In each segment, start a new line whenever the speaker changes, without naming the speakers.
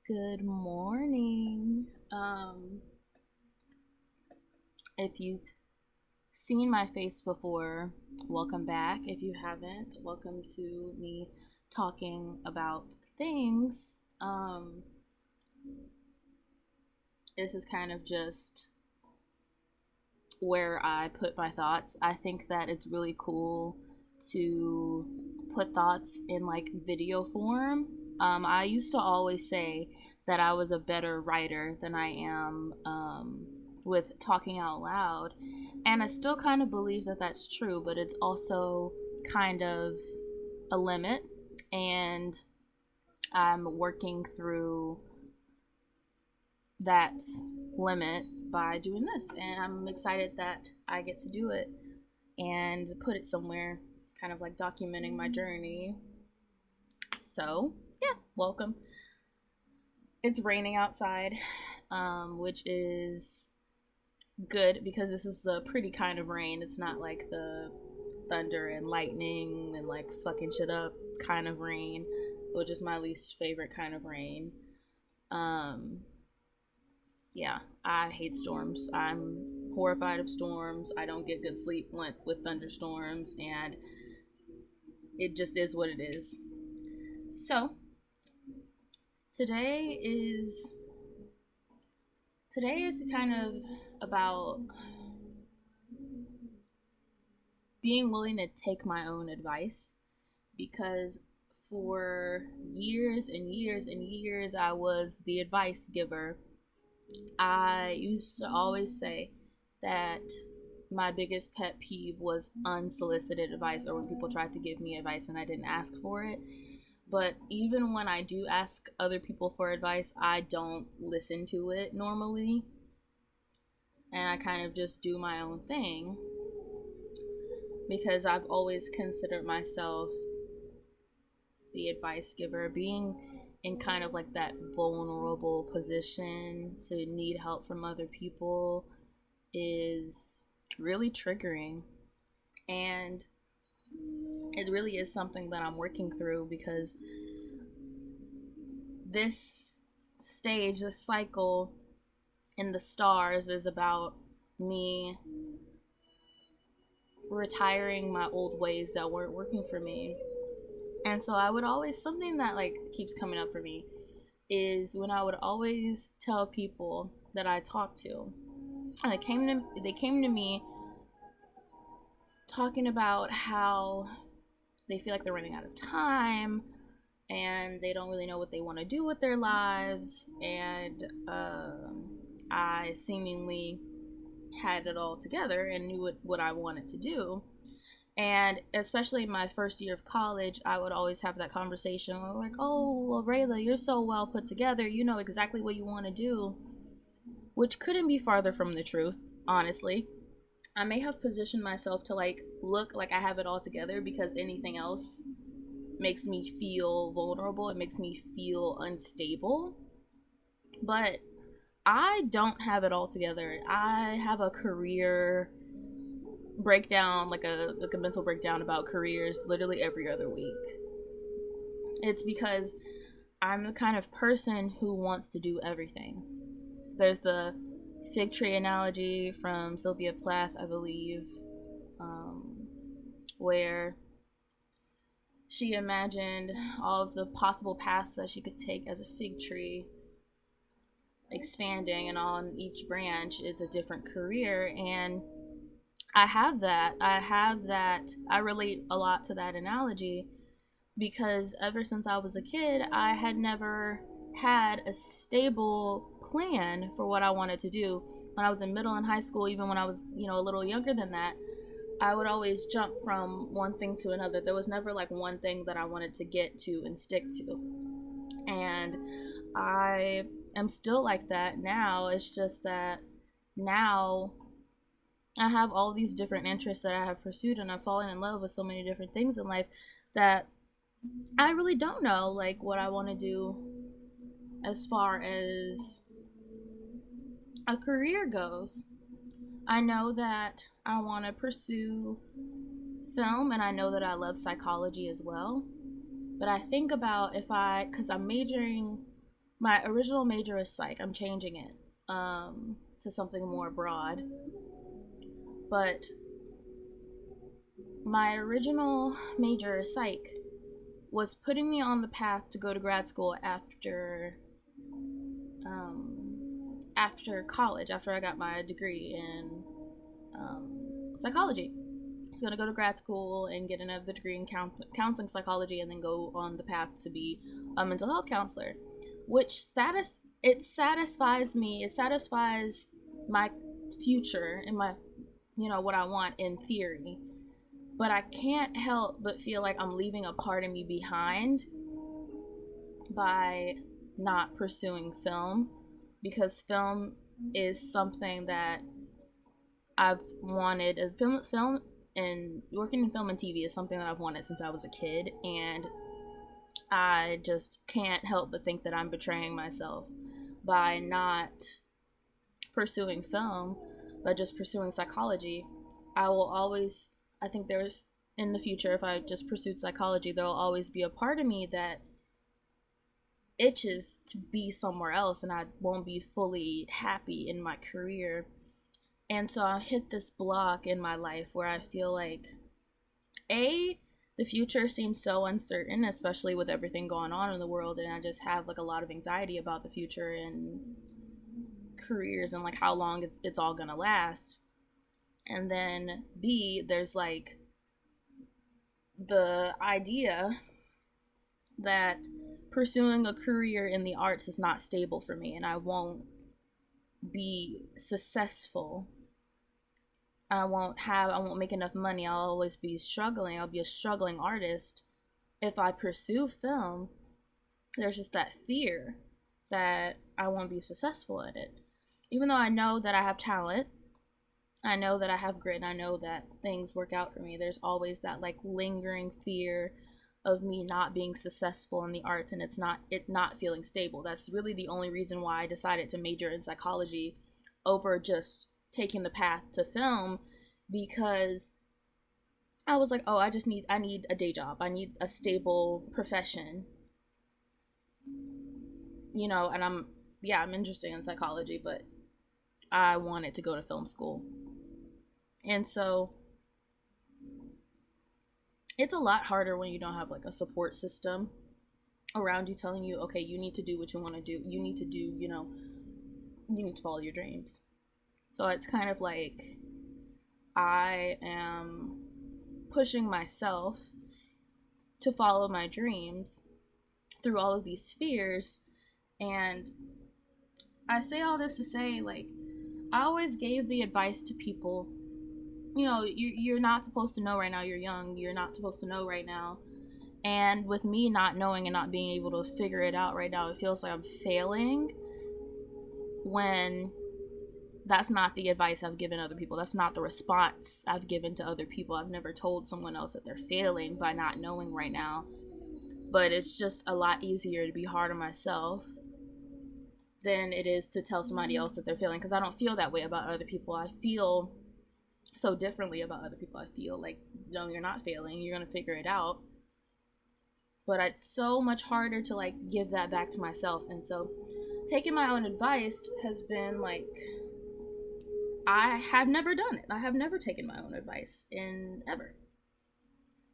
Good morning. If you've seen my face before, welcome back. If you haven't, welcome to me talking about things. This is kind of just where I put my thoughts. I think that it's really cool to put thoughts in like video form. I used to always say that I was a better writer than I am with talking out loud. And I still kind of believe that that's true, but it's also kind of a limit. And I'm working through that limit by doing this. And I'm excited that I get to do it and put it somewhere, kind of like documenting my journey. So, yeah, welcome. It's raining outside, which is good because this is the pretty kind of rain. It's not like the thunder and lightning and like fucking shit up kind of rain, which is my least favorite kind of rain. Um, yeah, I hate storms. I'm horrified of storms. I don't get good sleep with thunderstorms, and it just is what it is. So, today is today is kind of about being willing to take my own advice because for years and years and years I was the advice giver. I used to always say that my biggest pet peeve was unsolicited advice, or when people tried to give me advice and I didn't ask for it. But even when I do ask other people for advice, I don't listen to it normally, and I kind of just do my own thing because I've always considered myself the advice giver. Being in kind of like that vulnerable position to need help from other people is really triggering, and it really is something that I'm working through because this stage, this cycle in the stars is about me retiring my old ways that weren't working for me. And so I would always, something that like keeps coming up for me is when I would always tell people that I talked to, and they came to me talking about how they feel like they're running out of time and they don't really know what they want to do with their lives. And I seemingly had it all together and knew what I wanted to do. And especially in my first year of college, I would always have that conversation like, oh, well, Rayla, you're so well put together. You know exactly what you want to do, which couldn't be farther from the truth, honestly. I may have positioned myself to like look like I have it all together because anything else makes me feel vulnerable. It makes me feel unstable. But I don't have it all together. I have a career breakdown, like a mental breakdown about careers literally every other week. It's because I'm the kind of person who wants to do everything. There's the fig tree analogy from Sylvia Plath, I believe, um, where she imagined all of the possible paths that she could take as a fig tree, expanding, and on each branch is a different career. And I have that. I have that. I relate a lot to that analogy because ever since I was a kid, I had never had a stable plan for what I wanted to do. When I was in middle and high school, even when I was, a little younger than that, I would always jump from one thing to another. There was never like one thing that I wanted to get to and stick to. And I am still like that now. It's just that now I have all these different interests that I have pursued, and I've fallen in love with so many different things in life that I really don't know like what I want to do as far as a career goes. I know that I want to pursue film, and I know that I love psychology as well. But I think about if I, because I'm majoring My original major is psych. I'm changing it to something more broad. But my original major, psych, was putting me on the path to go to grad school after college, after I got my degree in psychology. I was going to go to grad school and get another degree in counseling psychology, and then go on the path to be a mental health counselor, which it satisfies me. It satisfies my future and my, what I want in theory. But I can't help but feel like I'm leaving a part of me behind by not pursuing film, because film is something that I've wanted. Film and working in film and TV is something that I've wanted since I was a kid, and I just can't help but think that I'm betraying myself by not pursuing film, but just pursuing psychology. I think in the future, if I just pursued psychology, there'll always be a part of me that itches to be somewhere else, and I won't be fully happy in my career. And so I hit this block in my life where I feel like, the future seems so uncertain, especially with everything going on in the world, and I just have like a lot of anxiety about the future and careers and like how long it's all gonna last. And then B, there's like the idea that pursuing a career in the arts is not stable for me, and I won't be successful. I won't make enough money. I'll always be struggling. I'll be a struggling artist if I pursue film. There's just that fear that I won't be successful at it. Even though I know that I have talent, I know that I have grit, and I know that things work out for me, there's always that like lingering fear of me not being successful in the arts, and it not feeling stable. That's really the only reason why I decided to major in psychology over just taking the path to film, because I was like, oh, I need a day job. I need a stable profession. And I'm interested in psychology, but I wanted to go to film school. And so it's a lot harder when you don't have like a support system around you telling you, okay, you need to do what you want to do. You need to do, you need to follow your dreams. So it's kind of like I am pushing myself to follow my dreams through all of these fears. And I say all this to say, like, I always gave the advice to people, you're not supposed to know right now. You're young. You're not supposed to know right now. And with me not knowing and not being able to figure it out right now, it feels like I'm failing, when that's not the advice I've given other people. That's not the response I've given to other people. I've never told someone else that they're failing by not knowing right now. But it's just a lot easier to be hard on myself than it is to tell somebody else that they're failing, because I don't feel that way about other people. I feel so differently about other people. I feel like, no, you're not failing. You're going to figure it out. But it's so much harder to like give that back to myself. And so taking my own advice has been like, I have never done it. I have never taken my own advice in ever.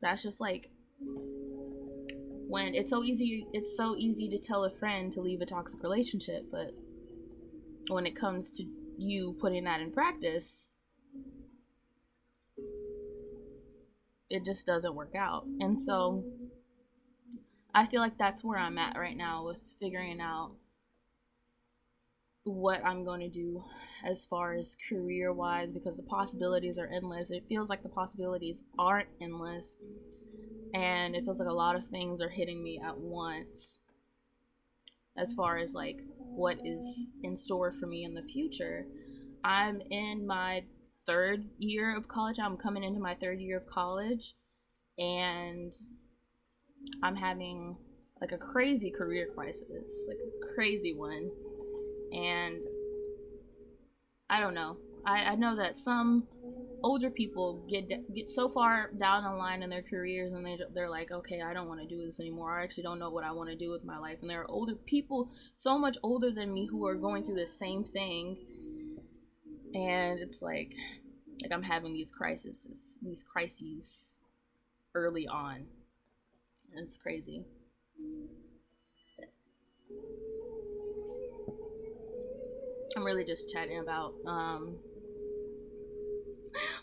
That's just like, when it's so easy to tell a friend to leave a toxic relationship, but when it comes to you putting that in practice, it just doesn't work out. And so I feel like that's where I'm at right now with figuring out what I'm going to do as far as career wise, because the possibilities are endless. It feels like the possibilities aren't endless, and it feels like a lot of things are hitting me at once as far as like what is in store for me in the future. I'm in my third year of college. I'm coming into my third year of college, and I'm having like a crazy career crisis, like a crazy one. And I don't know. I know that some older people get so far down the line in their careers, and they're like, okay, I don't want to do this anymore. I actually don't know what I want to do with my life. And there are older people, so much older than me, who are going through the same thing. And it's like I'm having these crises early on. And it's crazy. I'm really just chatting about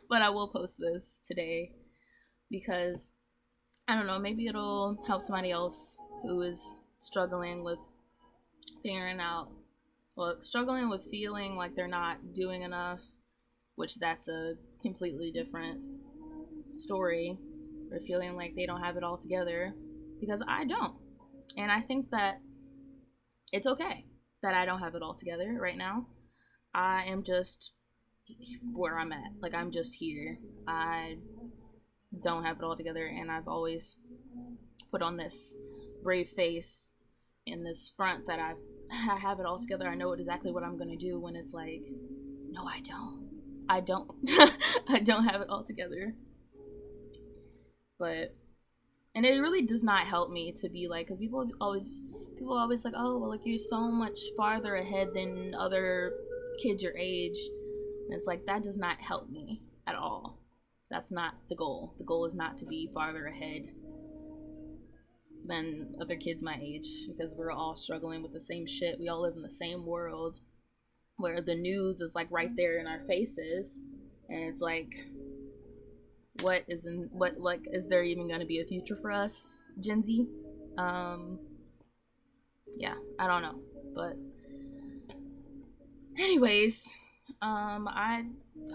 but I will post this today because I don't know, maybe it'll help somebody else who is struggling with figuring out, well, struggling with feeling like they're not doing enough, which that's a completely different story, or feeling like they don't have it all together, because I don't. And I think that it's okay that I don't have it all together right now. I am just where I'm at. Like, I'm just here. I don't have it all together, and I've always put on this brave face in this front that I have it all together. I know exactly what I'm gonna do when it's like, no, I don't. I don't have it all together. But, and it really does not help me to be like, because people always like, oh, well, like, you're so much farther ahead than other kids your age. And it's like, that does not help me at all. That's not the goal. The goal is not to be farther ahead than other kids my age, because we're all struggling with the same shit. We all live in the same world where the news is like right there in our faces, and it's like, is there even going to be a future for us, Gen Z? Yeah, I don't know. But anyways, I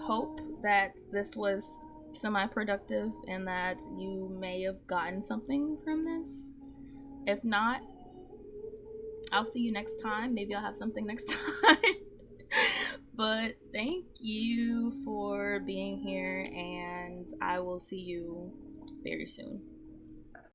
hope that this was semi-productive and that you may have gotten something from this. If not, I'll see you next time. Maybe I'll have something next time. But thank you for being here, and I will see you very soon.